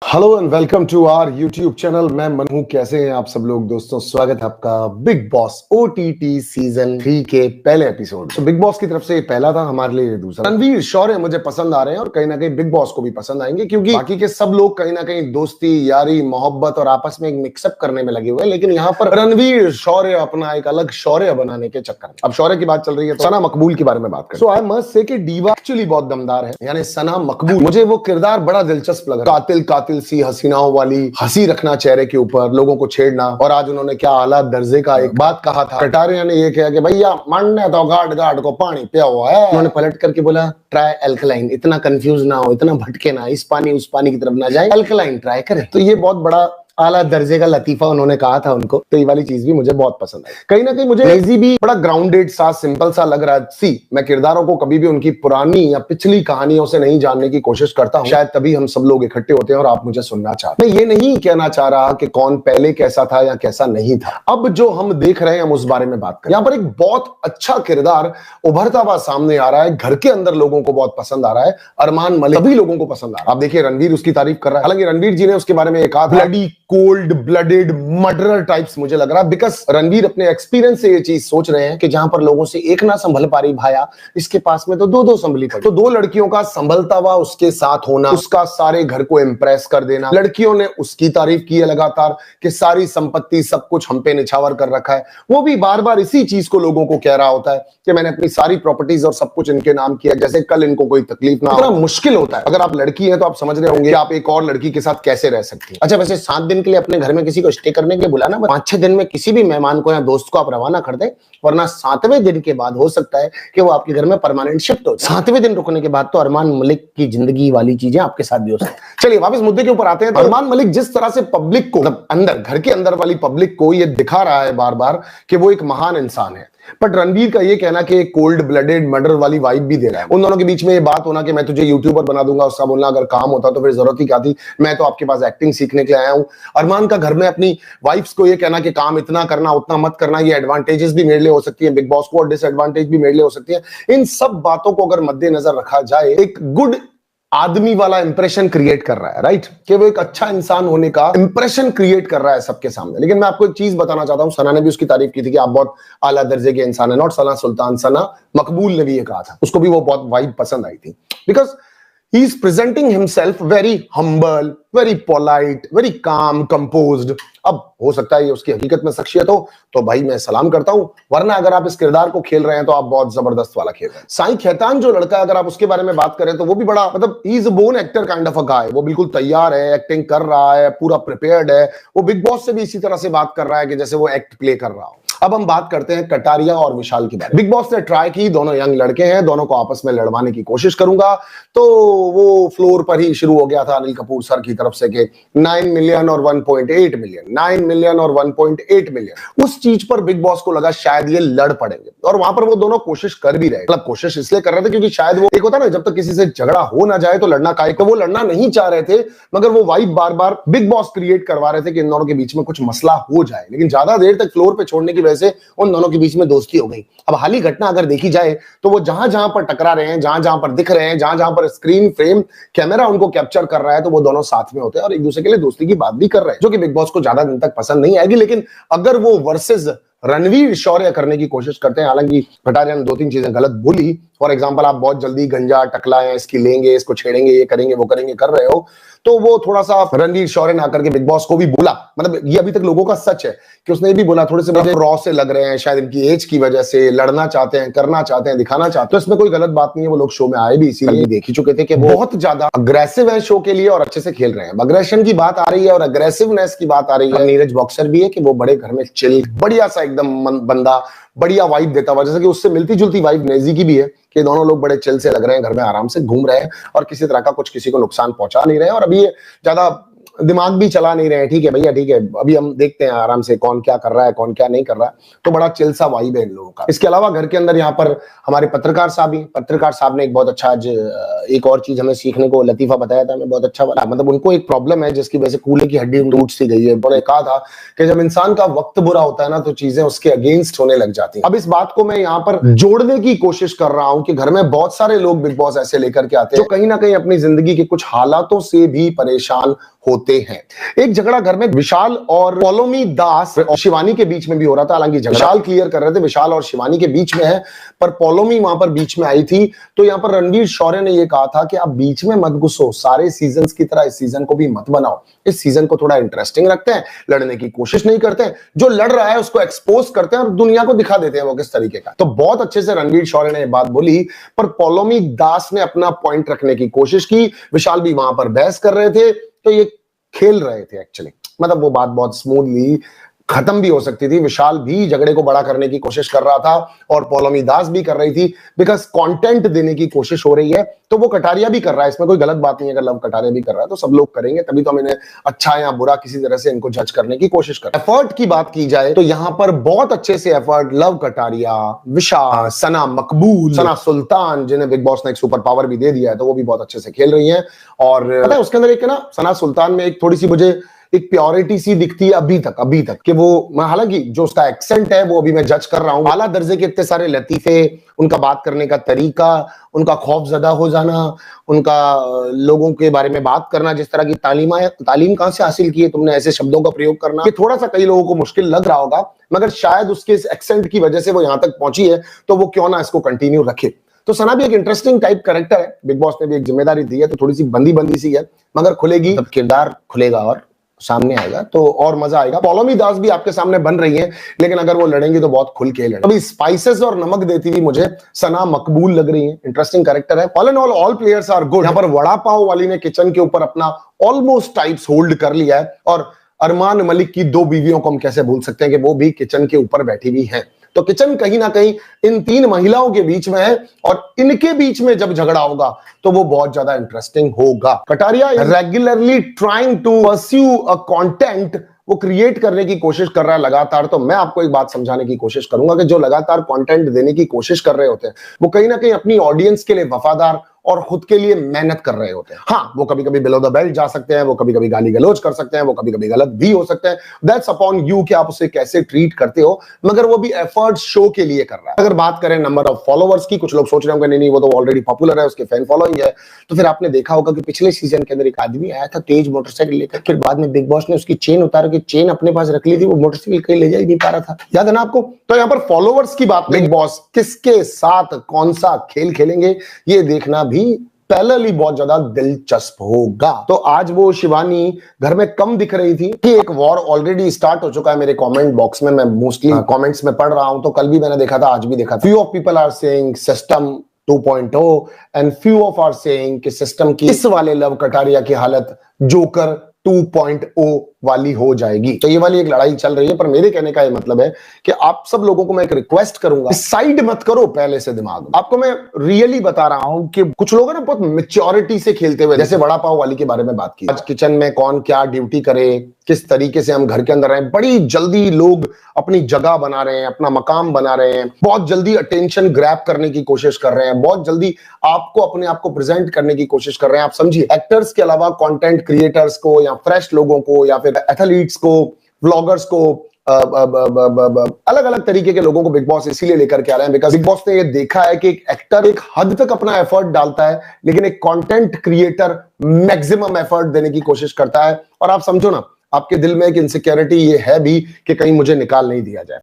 Hello and welcome to our YouTube channel. मैं मनु। कैसे हैं आप सब लोग दोस्तों? स्वागत है आपका बिग बॉस ओटीटी सीजन 3 के पहले एपिसोड। तो बिग बॉस की तरफ से ये पहला था, हमारे लिए ये दूसरा। रणवीर शौर्य मुझे पसंद आ रहे हैं और कहीं ना कहीं बिग बॉस को भी पसंद आएंगे, क्योंकि बाकी के सब लोग कहीं ना कहीं दोस्ती, यारी, मोहब्बत और आपस में एक मिक्सअप करने में लगे हुए हैं, लेकिन यहाँ पर रणवीर शौर्य अपना एक अलग शौर्य बनाने के चक्कर में। अब शौर्य की बात चल रही है तो सना मकबूल के बारे में बात करें। सो आई मस्ट से कि डीवा एक्चुअली बहुत दमदार है, यानी सना मकबूल। मुझे वो किरदार बड़ा दिलचस्प लगा। कातिल सी हसीनाओं वाली हंसी रखना चेहरे के ऊपर, लोगों को छेड़ना। और आज उन्होंने क्या आला दर्जे का एक बात कहा था। कटारिया ने ये कहा कि भैया मानने तो गार्ड को पानी पिया हुआ है। उन्होंने पलट करके बोला ट्राई अल्कलाइन। इतना कंफ्यूज ना हो, इतना भटके ना, इस पानी उस पानी की तरफ ना जाए, अल्कलाइन ट्राई करें। तो ये बहुत बड़ा आला दर्जे का लतीफा उन्होंने कहा था उनको। तो ये वाली चीज भी मुझे बहुत पसंद आई। कहीं ना कहीं मुझे लेजी भी बड़ा ग्राउंडेड सा, सिंपल सा लग रहा है। सी मैं किरदारों को कभी भी उनकी पुरानी या पिछली कहानियों से नहीं जानने की कोशिश करता हूं। शायद तभी हम सब लोग इकट्ठे होते हैं और आप मुझे सुनना चाहते हैं। मैं ये नहीं कहना चाह रहा कि कौन पहले कैसा था या कैसा नहीं था। अब जो हम देख रहे हैं हम उस बारे में बात करें। यहाँ पर एक बहुत अच्छा किरदार उभरता हुआ सामने आ रहा है। घर के अंदर लोगों को बहुत पसंद आ रहा है। अरमान मलिक सभी लोगों को पसंद आ रहा है। आप देखिए रणवीर उसकी तारीफ कर रहा है। हालांकि रणवीर जी ने उसके बारे में कहा bloody cold blooded murderer types मुझे लग रहा है, बिकॉज रणवीर अपने एक्सपीरियंस से ये चीज सोच रहे हैं कि जहां पर लोगों से एक ना संभल पा रही भाया, इसके पास में तो दो संभली पड़ी। तो दो लड़कियों का संभलता हुआ उसके साथ होना, उसका सारे घर को इंप्रेस कर देना। लड़कियों ने उसकी तारीफ की है लगातार कि सारी संपत्ति सब कुछ हम पे निछावर कर रखा है। वो भी बार बार इसी चीज को लोगों को कह रहा होता है कि मैंने अपनी सारी प्रॉपर्टीज और सब कुछ इनके नाम किया, जैसे कल इनको कोई तकलीफ ना हो। इतना मुश्किल होता है। अगर आप लड़की हैं तो आप समझ रहे होंगे आप एक और लड़की के साथ कैसे रह सकती हैं। अच्छा, वैसे 7 दिन के लिए अपने घर में किसी को स्टे करने के लिए बुलाना, 5-6 दिन में किसी भी मेहमान को या दोस्त को आप रवाना कर दें, वरना 7वें दिन के बाद हो सकता है कि वो आपके घर में परमानेंट शिफ्ट हो। 7वें दिन रुकने के बाद तो अरमान मलिक की जिंदगी वाली चीजें आपके साथ भी हो सकती है। चलिए वापस मुद्दे के ऊपर आते हैं। तो अरमान मलिक जिस तरह से पब्लिक को, मतलब अंदर घर के अंदर वाली पब्लिक को ये दिखा रहा है बार बार कि वो एक महान इंसान है, बट रणवीर का ये कहना कि कोल्ड ब्लडेड मर्डर वाली वाइब भी दे रहा है। उन दोनों के बीच में ये बात होना कि मैं तुझे यूट्यूबर बना दूंगा, उसका बोलना अगर काम होता तो फिर जरूरत ही क्या थी, मैं तो आपके पास एक्टिंग सीखने के लिए आया हूं। अरमान का घर में अपनी वाइफ्स को ये कहना कि काम इतना करना उतना मत करना, ये एडवांटेजेस भी मेरे लिए हो सकती है बिग बॉस को और डिसएडवांटेज भी मेरे लिए हो सकती है। इन सब बातों को अगर मद्देनजर रखा जाए, एक गुड आदमी वाला इंप्रेशन क्रिएट कर रहा है, राइट, कि वो एक अच्छा इंसान होने का इंप्रेशन क्रिएट कर रहा है सबके सामने। लेकिन मैं आपको एक चीज बताना चाहता हूं, सना ने भी उसकी तारीफ की थी कि आप बहुत आला दर्जे के इंसान है। नॉट सना सुल्तान, सना मकबूल ने भी ये कहा था, उसको भी वो बहुत वाइब पसंद आई थी, because he is presenting himself very humble, very polite, very calm, composed। अब हो सकता है ये उसकी हकीकत में शख्सियत हो तो भाई मैं सलाम करता हूं, वरना अगर आप इस किरदार को खेल रहे हैं तो आप बहुत जबरदस्त वाला खेल रहे हैं। साई खेतान जो लड़का है, अगर आप उसके बारे में बात करें तो वो भी बड़ा, मतलब he is a born actor kind of a guy. वो बिल्कुल तैयार है, एक्टिंग कर रहा है, पूरा प्रिपेयर्ड है। वो बिग बॉस से भी इसी तरह से बात कर रहा है कि जैसे वो एक्ट प्ले कर रहा हो। अब हम बात करते हैं कटारिया और विशाल की बात। बिग बॉस ने ट्राई की, दोनों यंग लड़के हैं, दोनों को आपस में लड़वाने की कोशिश करूंगा। तो वो फ्लोर पर ही शुरू हो गया था अनिल कपूर सर की तरफ से कि 9 मिलियन और 1.8 मिलियन, 9 मिलियन और 1.8 मिलियन। उस चीज पर बिग बॉस को लगा शायद ये लड़ पड़ेंगे, और वहां पर वो दोनों कोशिश कर भी रहे। मतलब कोशिश इसलिए कर रहे थे क्योंकि शायद वो, एक होता ना जब तक किसी से झगड़ा हो ना जाए तो लड़ना काहे, तो वो लड़ना नहीं चाह रहे थे, मगर वो वाइब बार बार बिग बॉस क्रिएट करवा रहे थे कि इन दोनों के बीच में कुछ मसला हो जाए। लेकिन ज्यादा देर तक फ्लोर पे छोड़ने की वजह से उन दोनों के बीच में दोस्ती हो गई। अब हाल ही घटना अगर देखी जाए तो वो जहां जहां पर टकरा रहे हैं, जहां जहां पर दिख रहे हैं, जहां जहां पर स्क्रीन फ्रेम कैमरा उनको कैप्चर कर रहा है, तो वो दोनों साथ में होते हैं और एक दूसरे के लिए दोस्ती की बात भी कर रहे हैं, जो कि बिग बॉस को ज्यादा दिन तक पसंद नहीं आएगी। लेकिन अगर वो वर्सेस रणवीर शौर्य करने की कोशिश करते हैं, हालांकि कटारिया ने 2-3 चीजें गलत बोली। फॉर एग्जांपल, आप बहुत जल्दी गंजा टकला है, इसकी लेंगे, इसको छेड़ेंगे, ये करेंगे वो करेंगे कर रहे हो, तो वो थोड़ा सा रणवीर शौर्य ने आकर के बिग बॉस को भी बोला। मतलब ये अभी तक लोगों का सच है कि उसने भी बोला थोड़े से मुझे रॉ से लग रहे हैं, शायद इनकी एज की वजह से लड़ना चाहते हैं, करना चाहते हैं, दिखाना चाहते हैं। तो इसमें कोई गलत बात नहीं है, वो लोग शो में आए भी इसीलिए देख ही चुके थे कि वो बहुत ज्यादा अग्रेसिव है शो के लिए और अच्छे से खेल रहे हैं। अग्रेशन की बात आ रही है और अग्रेसिवनेस की बात आ रही है। नीरज बॉक्सर भी है कि वो बड़े घर में चिल, बढ़िया सा एकदम बंदा, बढ़िया वाइब देता हुआ, जैसे कि उससे मिलती जुलती वाइब नेजी की भी है कि दोनों लोग बड़े चिल से लग रहे हैं, घर में आराम से घूम रहे हैं और किसी तरह का कुछ किसी को नुकसान पहुंचा नहीं रहे हैं, और अभी ये ज्यादा दिमाग भी चला नहीं रहे हैं। ठीक है भैया, ठीक है, अभी हम देखते हैं आराम से कौन क्या कर रहा है, कौन क्या नहीं कर रहा है। तो बड़ा चिल सा वाइब है इन लोगों का। इसके अलावा घर के अंदर यहाँ पर हमारे पत्रकार साहब ने एक बहुत अच्छा आज एक और चीज हमें सीखने को लतीफा बताया था, हमें बहुत अच्छा बना। मतलब उनको एक प्रॉब्लम है जिसकी वजह से कूल्हे की हड्डी टूट सी गई है। उन्होंने कहा था कि जब इंसान का वक्त बुरा होता है ना तो चीजें उसके अगेंस्ट होने लग जाती हैं। अब इस बात को मैं यहाँ पर जोड़ने की कोशिश कर रहा हूं कि घर में बहुत सारे लोग बिग बॉस ऐसे लेकर के आते हैं जो कहीं ना कहीं अपनी जिंदगी के कुछ हालातों से भी परेशान होते हैं। एक झगड़ा घर में विशाल और पौलोमी दास और शिवानी के बीच में भी हो रहा था। हालांकि विशाल क्लियर कर रहे थे विशाल और शिवानी के बीच में है, पर पौलोमी वहां पर बीच में आई थी। तो यहां पर रणवीर शौर्य ने यह कहा था कि आप बीच में मत घुसो, सारे सीजन्स की तरह इस सीजन को भी मत बनाओ, इस सीजन को थोड़ा इंटरेस्टिंग रखते हैं, लड़ने की कोशिश नहीं करते हैं, जो लड़ रहा है उसको एक्सपोज करते हैं और दुनिया को दिखा देते हैं वो किस तरीके का। तो बहुत अच्छे से रणवीर शौर्य ने यह बात बोली, पर पौलोमी दास ने अपना पॉइंट रखने की कोशिश की। विशाल भी वहां पर बहस कर रहे थे, तो ये खेल रहे थे एक्चुअली, मतलब वो बात बहुत स्मूथली खत्म भी हो सकती थी। विशाल भी झगड़े को बड़ा करने की कोशिश कर रहा था और पौलोमी दास भी कर रही थी, बिकॉज कंटेंट देने की कोशिश हो रही है। तो वो कटारिया भी कर रहा है, इसमें कोई गलत बात नहीं है। अगर लव कटारिया भी कर रहा है तो सब लोग करेंगे, तभी तो हम इन्हें अच्छा या बुरा किसी तरह से इनको जज करने की कोशिश कर। एफर्ट की बात की जाए तो यहां पर बहुत अच्छे से एफर्ट लव कटारिया, विशाल, सना मकबूल, सना सुल्तान, जिन्हें बिग बॉस ने एक सुपर पावर भी दे दिया है, तो वो भी बहुत अच्छे से खेल रही है। और पता है उसके अंदर एक ना सना सुल्तान में एक थोड़ी सी मुझे एक प्योरिटी सी दिखती है अभी तक कि वो, हालांकि जो उसका एक्सेंट है वो अभी मैं जज कर रहा हूं, आला दर्जे के इतने सारे लतीफे, उनका बात करने का तरीका, उनका खौफजदा हो जाना, उनका लोगों के बारे में बात करना, जिस तरह की तालीम कहां से हासिल की है तुमने ऐसे शब्दों का प्रयोग करना, ये थोड़ा सा कई लोगों को मुश्किल लग रहा होगा, मगर शायद उसके इस एक्सेंट की वजह से वो यहां तक पहुंची है, तो वो क्यों ना इसको कंटिन्यू रखे। तो सना भी एक इंटरेस्टिंग टाइप कैरेक्टर है, बिग बॉस ने भी एक जिम्मेदारी दी है, तो थोड़ी सी बंदी सी है, मगर खुलेगी तब किरदार खुलेगा और सामने आएगा तो और मजा आएगा। पौलोमी दास भी आपके सामने बन रही है, लेकिन अगर वो लड़ेंगी तो बहुत खुल के लड़ेंगी। अभी स्पाइसेस और नमक देती हुई मुझे सना मकबूल लग रही है, इंटरेस्टिंग कैरेक्टर है। All and all players are good. यहाँ पर वड़ा पाव वाली ने किचन के ऊपर अपना ऑलमोस्ट टाइप्स होल्ड कर लिया है, और अरमान मलिक की 2 बीवियों को हम कैसे भूल सकते हैं कि वो भी किचन के ऊपर बैठी हुई हैं। तो किचन कहीं ना कहीं इन 3 महिलाओं के बीच में है, और इनके बीच में जब झगड़ा होगा तो वो बहुत ज्यादा इंटरेस्टिंग होगा। Kataria regularly trying to pursue a content, वो क्रिएट करने की कोशिश कर रहा है लगातार। तो मैं आपको एक बात समझाने की कोशिश करूंगा कि जो लगातार कंटेंट देने की कोशिश कर रहे होते हैं वो कहीं ना कहीं अपनी ऑडियंस के लिए वफादार और खुद के लिए मेहनत कर रहे होते हैं। हाँ, वो कभी कभी बिलो द बेल्ट जा सकते हैं, वो कभी कभी गाली गलौज कर सकते हैं, वो कभी कभी गलत भी हो सकते हैं। दैट्स अपॉन यू कि आप उसे कैसे ट्रीट करते हो, मगर वो भी एफर्ट शो के लिए कर रहा है। अगर बात करें नंबर ऑफ फॉलोअर्स की, कुछ लोग सोच रहे होंगे नहीं वो तो ऑलरेडी पॉपुलर है, उसके फैन फॉलोइंग है। तो फिर आपने देखा होगा कि पिछले सीजन के अंदर एक आदमी आया था तेज मोटरसाइकिल लेकर, फिर बाद में बिग बॉस ने उसकी चेन उतार के चेन अपने पास रख ली थी, वो मोटरसाइकिल कहीं ले जा ही नहीं पा रहा था, याद है ना आपको। तो यहाँ पर फॉलोअर्स की बात, बिग बॉस किसके साथ कौन सा खेल खेलेंगे ये देखना भी पैरेलली बहुत ज्यादा दिलचस्प होगा। तो आज वो शिवानी घर में कम दिख रही थी कि एक वॉर ऑलरेडी स्टार्ट हो चुका है। मेरे कमेंट बॉक्स में मैं मोस्टली कमेंट्स में पढ़ रहा हूं, तो कल भी मैंने देखा था, आज भी देखा था। Few of people are saying system 2.0 and few of are saying कि सिस्टम की इस वाले लव कटारिया की हालत जोकर 2.0 वाली हो जाएगी। तो ये वाली एक लड़ाई चल रही है, पर मेरे कहने का ये मतलब है कि आप सब लोगों को मैं एक रिक्वेस्ट करूंगा, साइड मत करो पहले से दिमाग। आपको मैं रियली बता रहा हूं कि कुछ लोग ना बहुत मैच्योरिटी से खेलते हुए, जैसे वड़ा पाव वाली के बारे में बात की, आज किचन में कौन क्या ड्यूटी करे, किस तरीके से हम घर के अंदर रहें, बड़ी जल्दी लोग अपनी जगह बना रहे हैं, अपना मकाम बना रहे हैं, बहुत जल्दी अटेंशन ग्रैब करने की कोशिश कर रहे हैं, बहुत जल्दी आपको अपने आप को प्रेजेंट करने की कोशिश कर रहे हैं। आप समझिए, एक्टर्स के अलावा कंटेंट क्रिएटर्स को या फ्रेश लोगों को या फिर एथलीट्स को, व्लॉगर्स को, अलग अलग तरीके के लोगों को बिग बॉस इसीलिए लेकर के आ रहे हैं बिकॉज बिग बॉस ने ये देखा है कि एक एक्टर एक हद तक अपना एफर्ट डालता है, लेकिन एक कंटेंट क्रिएटर मैक्सिमम एफर्ट देने की कोशिश करता है। और आप समझो ना, आपके दिल में एक इनसिक्योरिटी ये है भी कि कहीं मुझे निकाल नहीं दिया जाए।